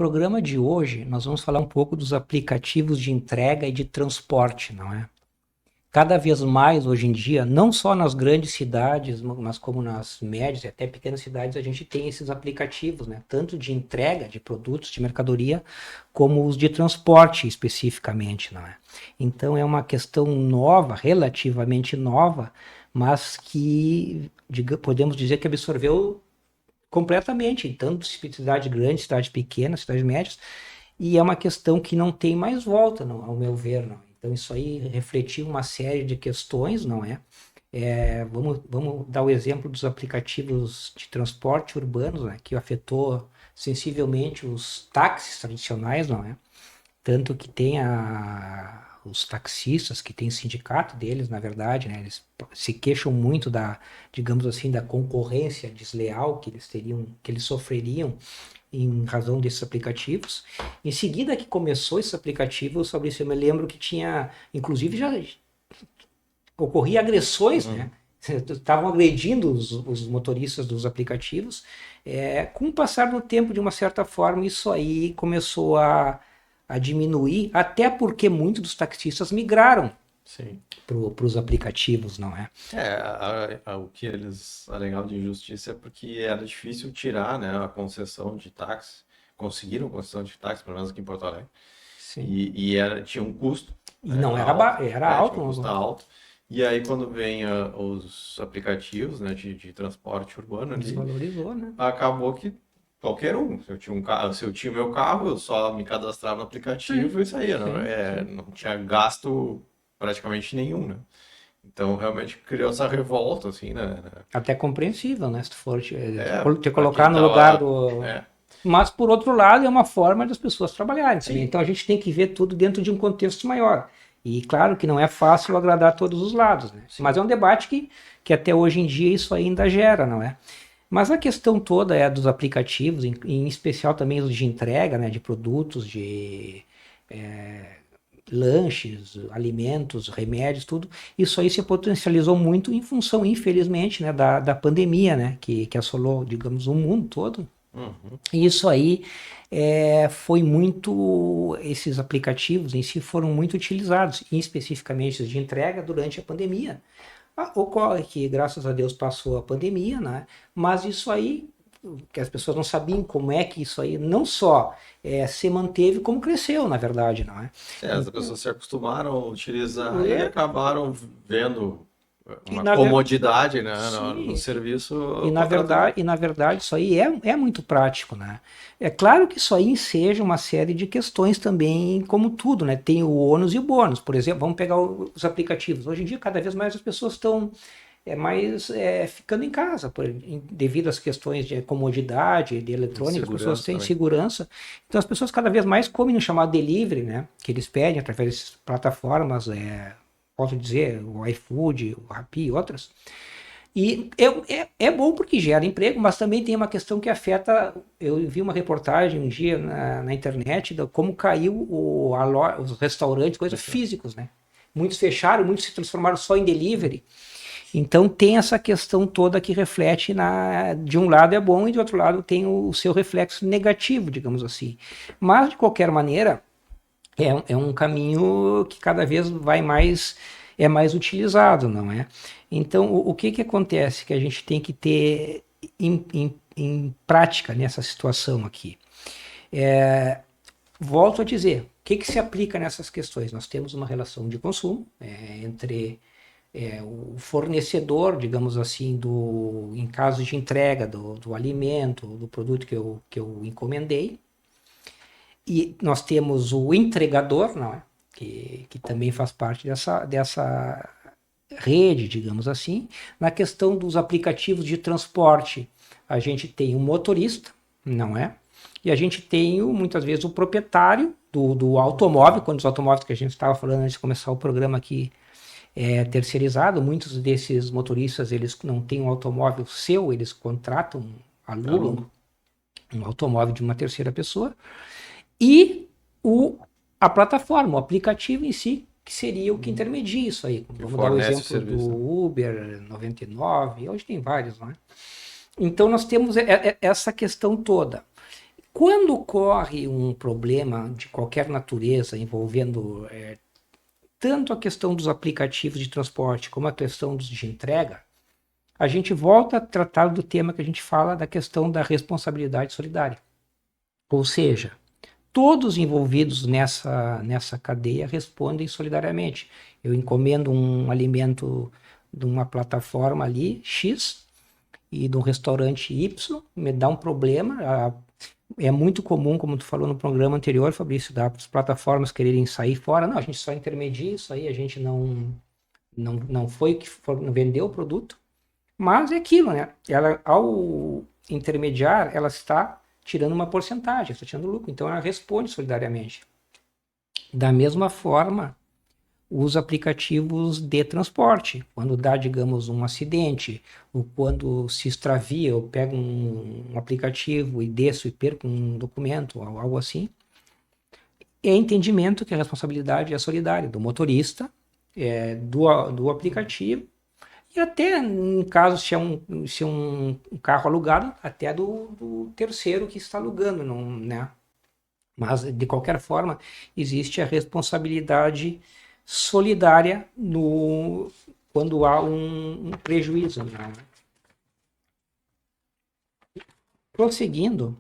programa de hoje, nós vamos falar um pouco dos aplicativos de entrega e de transporte, não é? Cada vez mais, hoje em dia, não só nas grandes cidades, mas como nas médias e até pequenas cidades, a gente tem esses aplicativos, né? Tanto de entrega de produtos, de mercadoria, como os de transporte, especificamente, não é? Então, é uma questão nova, relativamente nova, mas que podemos dizer que absorveu completamente, tanto cidade grande, cidade pequena, cidades médias, e é uma questão que não tem mais volta, não, ao meu ver, não. Então isso aí refletiu uma série de questões, não é? Vamos dar o exemplo dos aplicativos de transporte urbanos, né, que afetou sensivelmente os táxis tradicionais, não é? Tanto que tem os taxistas, que tem sindicato deles, na verdade, né? Eles se queixam muito digamos assim, da concorrência desleal que eles teriam, que eles sofreriam em razão desses aplicativos. Em seguida que começou esse aplicativo, Fabrício, eu me lembro que tinha, inclusive já ocorria agressões, né? Estavam agredindo os motoristas dos aplicativos. Com o passar do tempo, de uma certa forma, isso aí começou a diminuir, até porque muitos dos taxistas migraram para os aplicativos, não é? O que eles alegavam de injustiça é porque era difícil tirar, né, a concessão de táxi, conseguiram concessão de táxi, pelo menos aqui em Porto Alegre, Sim. tinha um custo, E né, não era alto, era alto. tinha um custo alto, e aí quando vem os aplicativos, né, de transporte urbano ali, Desvalorizou, né? acabou que qualquer um, se eu tinha um carro, se eu tinha o meu carro, eu só me cadastrava no aplicativo e saía, Sim. não tinha gasto praticamente nenhum, né? Então realmente criou essa revolta, assim, né? Até compreensível, né? Se tu for te Para colocar quem no lugar tava, do. é, Mas, por outro lado, é uma forma das pessoas trabalharem também. sim, Então, a gente tem que ver tudo dentro de um contexto maior. E, claro, que não é fácil agradar todos os lados, né? sim. Mas é um debate que até hoje em dia isso ainda gera, não é? Mas a questão toda é dos aplicativos, em especial também os de entrega, né? De produtos, de lanches, alimentos, remédios, tudo. Isso aí se potencializou muito em função, infelizmente, né? Da pandemia, né? Que assolou, digamos, o mundo todo. Uhum. E isso aí foi muito. Esses aplicativos em si foram muito utilizados, e especificamente os de entrega, durante a pandemia. Ocorre que, graças a Deus, passou a pandemia, né? Mas isso aí, que as pessoas não sabiam como é que isso aí não só se manteve, como cresceu, na verdade, não é? As Então, pessoas se acostumaram a utilizar e acabaram vendo e uma na ver... comodidade, né, no Sim, serviço contratando. e na verdade isso aí é muito prático, né? É claro que isso aí enseja uma série de questões também, como tudo, né? Tem o ônus e o bônus. Por exemplo, vamos pegar os aplicativos. Hoje em dia, cada vez mais as pessoas estão ficando em casa, devido às questões de comodidade, de eletrônica, as pessoas Segurança têm também. segurança. Então as pessoas cada vez mais comem no chamado delivery, né? Que eles pedem através dessas plataformas, posso dizer, o iFood, o Rappi e outras. E é bom porque gera emprego, mas também tem uma questão que afeta. Eu vi uma reportagem um dia na internet de como caiu os restaurantes, coisas físicos, né? Muitos fecharam, muitos se transformaram só em delivery. Então tem essa questão toda que reflete de um lado é bom e de outro lado tem o seu reflexo negativo, digamos assim. Mas de qualquer maneira é um caminho que cada vez é mais utilizado, não é? Então o que acontece que a gente tem que ter em prática nessa situação aqui? Volto a dizer, o que se aplica nessas questões? Nós temos uma relação de consumo entre o fornecedor, digamos assim, em caso de entrega do alimento, do produto que eu encomendei, e nós temos o entregador, não é? Que também faz parte dessa rede, digamos assim. Na questão dos aplicativos de transporte, a gente tem o motorista, não é? E a gente tem, muitas vezes, o proprietário do automóvel, quando os automóveis que a gente estava falando antes de começar o programa aqui terceirizado, muitos desses motoristas, eles não têm um automóvel seu, eles contratam, alugam um automóvel de uma terceira pessoa, e a plataforma, o aplicativo em si, que seria o que intermedia isso aí. Que Vamos dar o fornece o exemplo do serviço, né? Uber 99, hoje tem vários, não é? Então nós temos essa questão toda. Quando ocorre um problema de qualquer natureza envolvendo tanto a questão dos aplicativos de transporte como a questão dos de entrega, a gente volta a tratar do tema que a gente fala da questão da responsabilidade solidária. Ou seja, todos envolvidos nessa cadeia respondem solidariamente. Eu encomendo um alimento de uma plataforma ali, X, e de um restaurante Y, me dá um problema. É muito comum, como tu falou no programa anterior, Fabrício, das plataformas quererem sair fora. Não, a gente só intermedia isso aí, a gente não foi que não vendeu o produto. Mas é aquilo, né? Ela, ao intermediar, ela está tirando uma porcentagem, está tirando lucro. Então, ela responde solidariamente. Da mesma forma, os aplicativos de transporte. Quando dá, digamos, um acidente, ou quando se extravia, eu pego um aplicativo e desço e perco um documento, ou algo assim, é entendimento que a responsabilidade é solidária do motorista, do aplicativo, e até, em caso, se é um carro alugado, até do terceiro que está alugando, não, né? Mas, de qualquer forma, existe a responsabilidade solidária quando há um prejuízo. Né? Prosseguindo.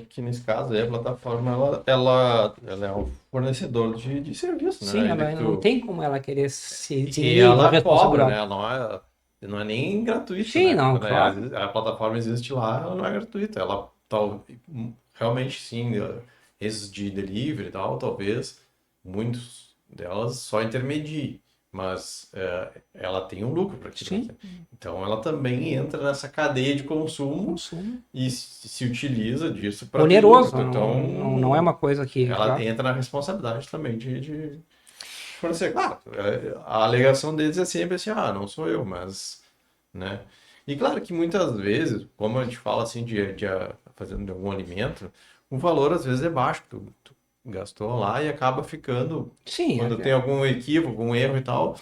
Que nesse caso aí a plataforma ela é um fornecedor de serviço, né? Sim, Ainda ela que não tu... tem como ela querer se E eximir da ela cobra, responsabilidade. né? Não é nem gratuito, Sim, né? não, Quando claro. a plataforma existe lá, ela não é gratuita. Ela realmente sim, esses de delivery e tal, talvez muitos delas só intermediem, mas ela tem um lucro para aquilo, Sim, né? Então ela também entra nessa cadeia de consumo consumo. e se utiliza disso para ter lucro. Oneroso, não é Então uma coisa que, ela claro. entra na responsabilidade também de fornecer. Claro, a alegação deles é sempre assim, não sou eu, mas, né? E claro que muitas vezes, como a gente fala assim fazendo de algum alimento, o valor às vezes é baixo, tu gastou lá e acaba ficando, Sim, quando tem algum equívoco, algum erro e tal,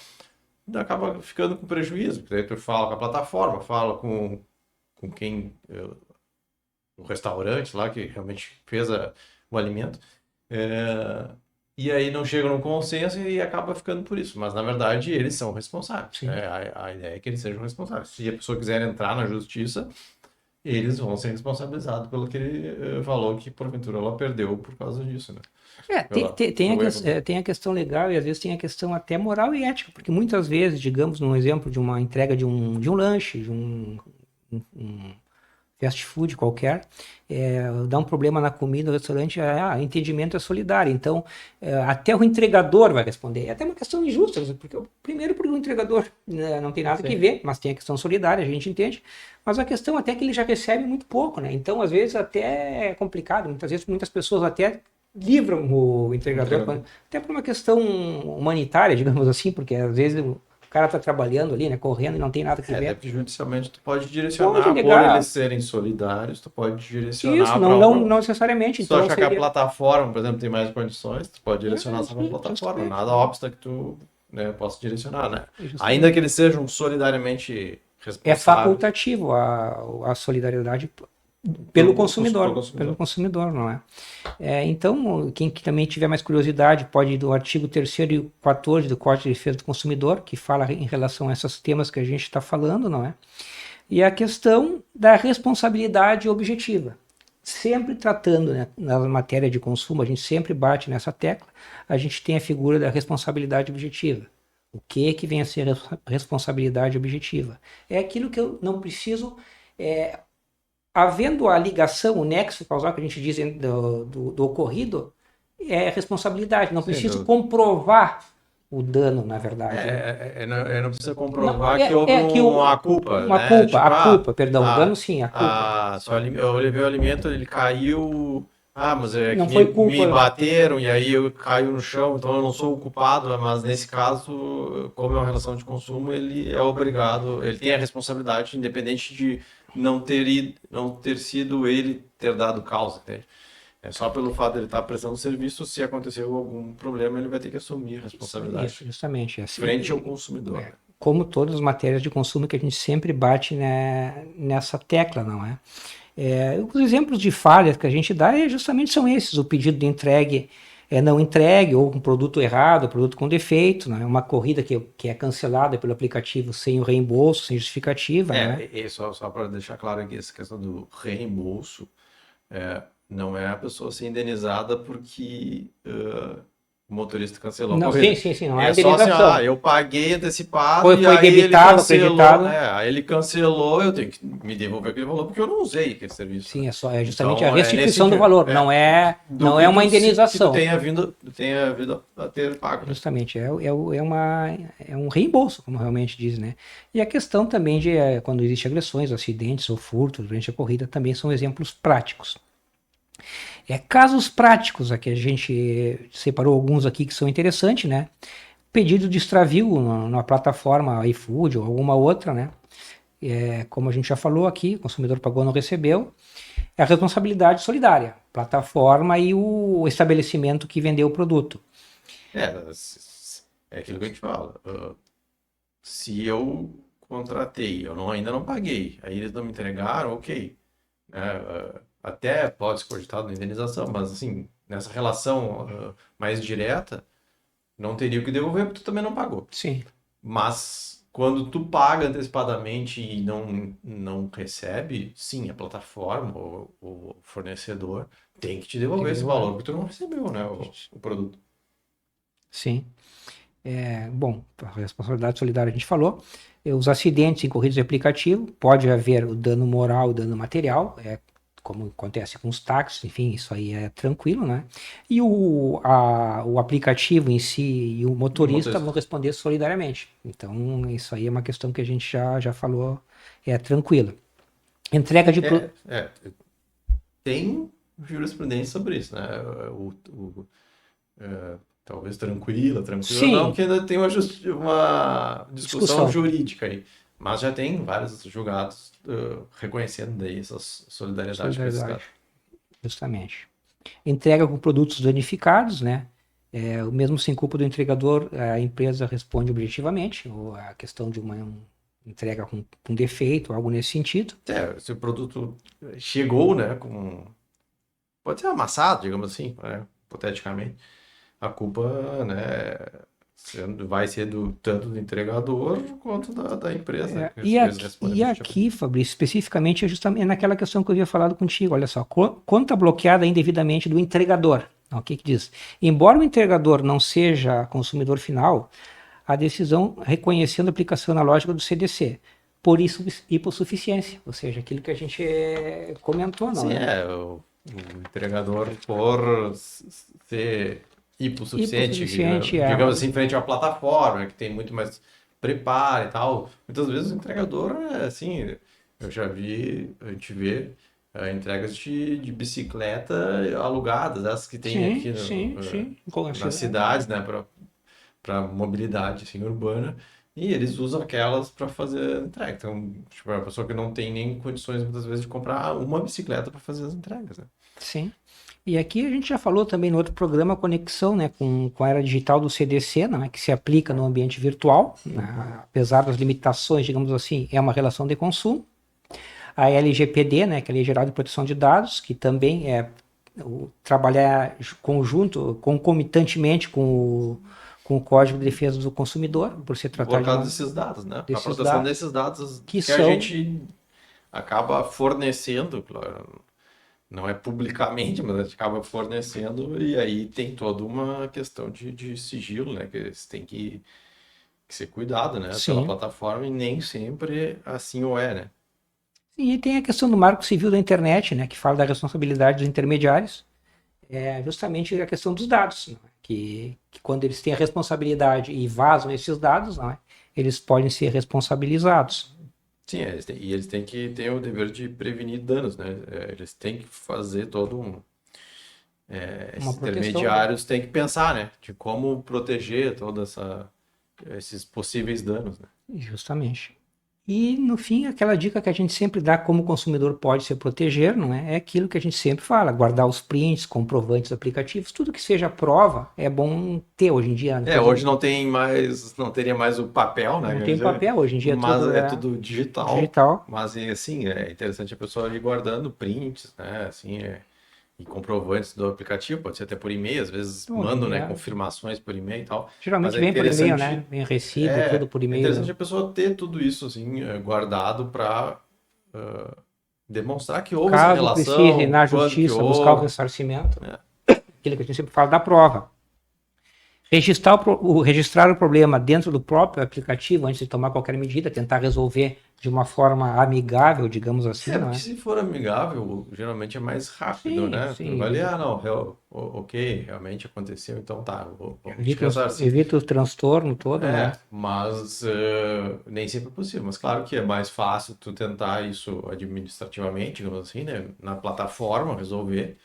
acaba ficando com prejuízo, porque aí tu fala com a plataforma, fala com quem, o restaurante lá que realmente fez o alimento, é, e aí não chegam num consenso e acaba ficando por isso. Mas na verdade eles são responsáveis. sim. A ideia é que eles sejam responsáveis. Se a pessoa quiser entrar na justiça, eles vão ser responsabilizados pelo que ele falou que porventura ela perdeu por causa disso, né? Pelo erro, né? Tem a questão legal e às vezes tem a questão até moral e ética, porque muitas vezes, digamos, num exemplo de uma entrega de um lanche, um fast food qualquer, dá um problema na comida no restaurante, entendimento é solidário. Então, até o entregador vai responder. É até uma questão injusta, porque primeiro porque o entregador, né, não tem nada que ver, mas tem a questão solidária, a gente entende. Mas a questão até é que ele já recebe muito pouco, né? Então, às vezes, até é complicado. Muitas vezes, muitas pessoas até livram o entregador, até por uma questão humanitária, digamos assim, porque às vezes o cara está trabalhando ali, né, correndo e não tem nada que ver. Judicialmente tu pode Pode direcionar, por ligar. eles serem solidários, tu pode Isso, direcionar para não necessariamente. Se tu Então achar que a seria. plataforma, por exemplo, tem mais condições, tu pode direcionar só para a plataforma. Justamente. Nada obsta que tu, né, possa direcionar, né? Justamente. Ainda que eles sejam solidariamente É responsáveis. facultativo a solidariedade pelo consumidor, consumidor. não é? Então, quem que também tiver mais curiosidade pode ir do artigo 3º e 14 do Código de Defesa do Consumidor, que fala em relação a esses temas que a gente está falando, não é? E a questão da responsabilidade objetiva. Sempre tratando, né, na matéria de consumo, a gente sempre bate nessa tecla, a gente tem a figura da responsabilidade objetiva. O que vem a ser a responsabilidade objetiva? É aquilo que eu não preciso, havendo a ligação, o nexo causal que a gente diz do ocorrido, é responsabilidade. Não preciso comprovar o dano, na verdade. Não precisa comprovar que houve uma culpa, uma né? culpa, Tipo, a culpa, perdão, o dano sim, a culpa. Eu levei o alimento, ele caiu. Mas Não que foi culpa. me bateram e aí eu caiu no chão, então eu não sou o culpado, mas nesse caso, como é uma relação de consumo, ele é obrigado, ele tem a responsabilidade, independente de não ter sido ele ter dado causa, entende? É só pelo fato de ele estar prestando serviço, se aconteceu algum problema, ele vai ter que assumir a responsabilidade. Isso, justamente. Assim, frente ao consumidor. Como todas as matérias de consumo que a gente sempre bate, né, nessa tecla, não é? Os exemplos de falhas que a gente dá justamente são esses: o pedido de entregue é não entregue, ou um produto errado, produto com defeito, né? Uma corrida que é cancelada pelo aplicativo sem o reembolso, sem justificativa, né? Só para deixar claro aqui, essa questão do reembolso, não é a pessoa ser indenizada porque o motorista cancelou a Não, corrida. sim, não é É só assim, indenização. eu paguei antecipado Foi e aí ele debitado, cancelou, acreditado. aí ele cancelou, eu tenho que me devolver aquele valor porque eu não usei aquele serviço, né? Sim, é justamente a Então, é nesse restituição do sentido, valor, não é uma que tu indenização. tenha vindo a ter pago, né? Justamente, é um reembolso, como realmente diz, né? E a questão também de quando existem agressões, acidentes ou furtos durante a corrida também são exemplos práticos. Casos práticos, aqui a gente separou alguns aqui que são interessantes, né? Pedido de extravio na plataforma iFood ou alguma outra, né? Como a gente já falou aqui, o consumidor pagou, não recebeu. É a responsabilidade solidária, plataforma e o estabelecimento que vendeu o produto. É aquilo que a gente fala. Se eu contratei, ainda não paguei, aí eles não me entregaram, ok. Até pode ser cogitado na indenização, mas assim, nessa relação mais direta, não teria o que devolver porque tu também não pagou. Sim. Mas quando tu paga antecipadamente e não recebe, sim, a plataforma ou o fornecedor tem que te devolver esse valor porque tu não recebeu, né, o produto. Sim. Bom, a responsabilidade solidária a gente falou. Os acidentes em corridas de aplicativo, pode haver o dano moral e o dano material, como acontece com os táxis, enfim, isso aí é tranquilo, né? E o aplicativo em si e o motorista vão responder solidariamente. Então, isso aí é uma questão que a gente já falou, é tranquilo. Entrega de... Tem jurisprudência sobre isso, né? Talvez tranquila Sim. não, porque ainda tem uma discussão jurídica aí. Mas já tem vários julgados reconhecendo daí essas solidariedade. Justamente. Entrega com produtos danificados, né? Mesmo sem culpa do entregador, a empresa responde objetivamente, ou a questão de uma entrega com defeito, algo nesse sentido. Se o produto chegou, né, pode ser amassado, digamos assim, hipoteticamente, a culpa, né, vai ser tanto do entregador quanto da empresa. E aqui, Fabrício, especificamente, é justamente naquela questão que eu havia falado contigo. Olha só, conta bloqueada indevidamente do entregador. O que diz? Embora o entregador não seja consumidor final, a decisão reconhecendo a aplicação analógica do CDC. Por isso, hipossuficiência, ou seja, aquilo que a gente comentou, não Sim, o entregador por ser hipossuficiente, digamos assim, frente à plataforma, que tem muito mais preparo e tal. Muitas vezes o entregador é assim, eu já vi, a gente vê entregas de bicicleta alugadas, essas que tem aqui nas cidades, né, para mobilidade assim, urbana, e eles usam aquelas para fazer entrega. Então, tipo, é a pessoa que não tem nem condições muitas vezes de comprar uma bicicleta para fazer as entregas, né? Sim. E aqui a gente já falou também no outro programa, a conexão, né, com a era digital do CDC, né, que se aplica no ambiente virtual, né, apesar das limitações, digamos assim, é uma relação de consumo. A LGPD, né, que é a Lei Geral de Proteção de Dados, que também é trabalhar concomitantemente com o Código de Defesa do Consumidor, por se tratar por causa desses dados, né? A proteção dados, desses dados que a gente acaba fornecendo, claro, não é publicamente, mas a gente acaba fornecendo, e aí tem toda uma questão de sigilo, né? Que eles têm que ser cuidado, né? Pela plataforma, e nem sempre assim o é, né? E tem a questão do Marco Civil da Internet, né, que fala da responsabilidade dos intermediários, justamente a questão dos dados, né, que quando eles têm a responsabilidade e vazam esses dados, né, eles podem ser responsabilizados. Sim, eles têm que ter o dever de prevenir danos, né? Eles têm que fazer todo esses intermediários têm que pensar, né? De como proteger todos esses possíveis danos, né? Justamente. E, no fim, aquela dica que a gente sempre dá como o consumidor pode se proteger, não é? É aquilo que a gente sempre fala, guardar os prints, comprovantes aplicativos, tudo que seja prova é bom ter hoje em dia. Hoje não tem mais, não teria mais o papel, né? Não Quer tem dizer, papel, hoje em dia mas tudo é é tudo digital. digital. Mas assim, é interessante a pessoa ir guardando prints, né? Assim, e comprovantes do aplicativo, pode ser até por e-mail, às vezes Hoje em mandam, né, dia, confirmações por e-mail e tal. Mas geralmente é vem por e-mail, interessante, né? Vem recibo, tudo por é interessante e-mail. a pessoa ter tudo isso assim guardado para demonstrar que houve essa Caso precise ir relação, na quando que justiça buscar o houve. ressarcimento, Né? aquilo que a gente sempre fala da prova. Registrar o problema dentro do próprio aplicativo antes de tomar qualquer medida, tentar resolver de uma forma amigável, digamos assim, não Porque é? se for amigável, geralmente é mais rápido, Sim, né? Tu sim, vai ali, não, ok, realmente aconteceu, então tá, vamos te evita, ressarcir. evita o transtorno todo, não é? Mas nem sempre é possível. Mas claro que é mais fácil tu tentar isso administrativamente, digamos assim, né? Na plataforma resolver,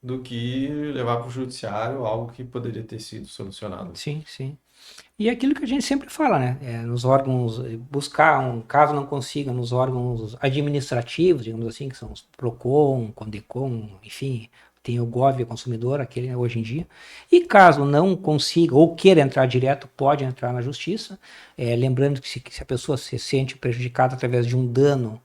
do que levar para o judiciário algo que poderia ter sido solucionado. Sim, sim. E é aquilo que a gente sempre fala, né? Nos órgãos, buscar caso não consiga, nos órgãos administrativos, digamos assim, que são os PROCON, CONDECON, enfim, tem o Gov, o consumidor, aquele né, hoje em dia. E caso não consiga ou queira entrar direto, pode entrar na justiça. Lembrando que se a pessoa se sente prejudicada através de um dano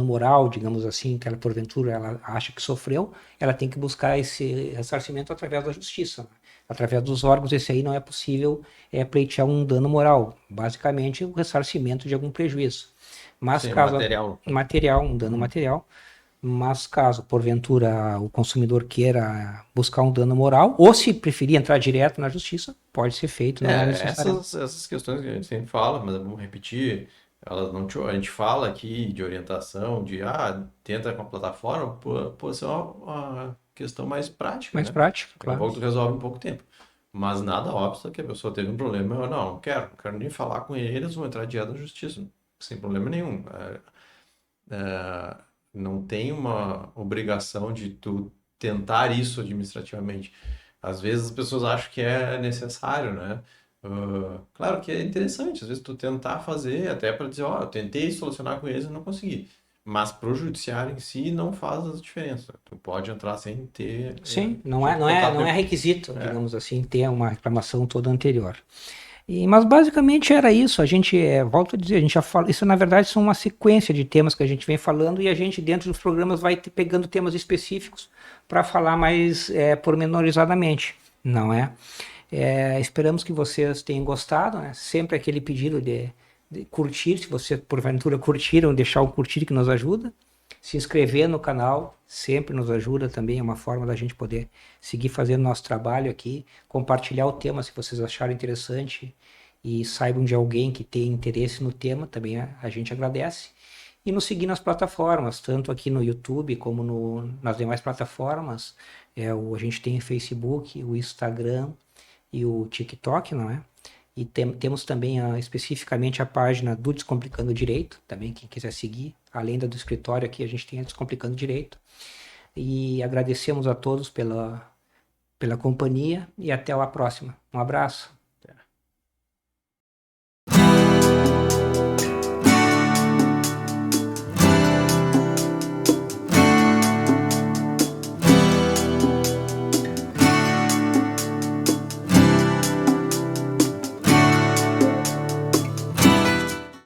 moral, digamos assim, que ela porventura ela acha que sofreu, ela tem que buscar esse ressarcimento através da justiça, né? Através dos órgãos. Esse aí não é possível pleitear um dano moral, basicamente o ressarcimento de algum prejuízo. Mas Sim, caso material. material, um dano material, mas caso porventura o consumidor queira buscar um dano moral, ou se preferir entrar direto na justiça, pode ser feito, não é necessário. Essas questões que a gente sempre fala, mas vamos repetir, elas não a gente fala aqui de orientação, de tenta com a plataforma, pô, isso é uma questão mais prática, Mais né? prático, Daqui a claro. pouco tu resolve em pouco tempo. Mas nada óbvio que a pessoa teve um problema, eu não quero nem falar com eles, vou entrar direto na justiça, sem problema nenhum. Não tem uma obrigação de tu tentar isso administrativamente. Às vezes as pessoas acham que é necessário, né? Claro que é interessante, às vezes tu tentar fazer até para dizer, eu tentei solucionar com eles e não consegui. Mas para o judiciário em si não faz a diferença. Tu pode entrar sem ter Sim, não é, tido não é, contato não é nenhum. requisito, É, digamos assim, ter uma reclamação toda anterior. Mas basicamente era isso. A gente, volto a dizer, a gente já fala. Isso na verdade são uma sequência de temas que a gente vem falando e a gente dentro dos programas vai pegando temas específicos para falar mais pormenorizadamente, não é? Esperamos que vocês tenham gostado, né? Sempre aquele pedido de curtir, se você porventura curtiram, deixar o curtir que nos ajuda. Se inscrever no canal sempre nos ajuda também, é uma forma da gente poder seguir fazendo nosso trabalho aqui, compartilhar o tema se vocês acharem interessante e saibam de alguém que tem interesse no tema, também a gente agradece. E nos seguir nas plataformas, tanto aqui no YouTube como nas demais plataformas. A gente tem o Facebook, o Instagram e o TikTok, não é? E temos também especificamente a página do Descomplicando Direito, também quem quiser seguir. Além da do escritório aqui, a gente tem a Descomplicando Direito. E agradecemos a todos pela companhia e até a próxima. Um abraço.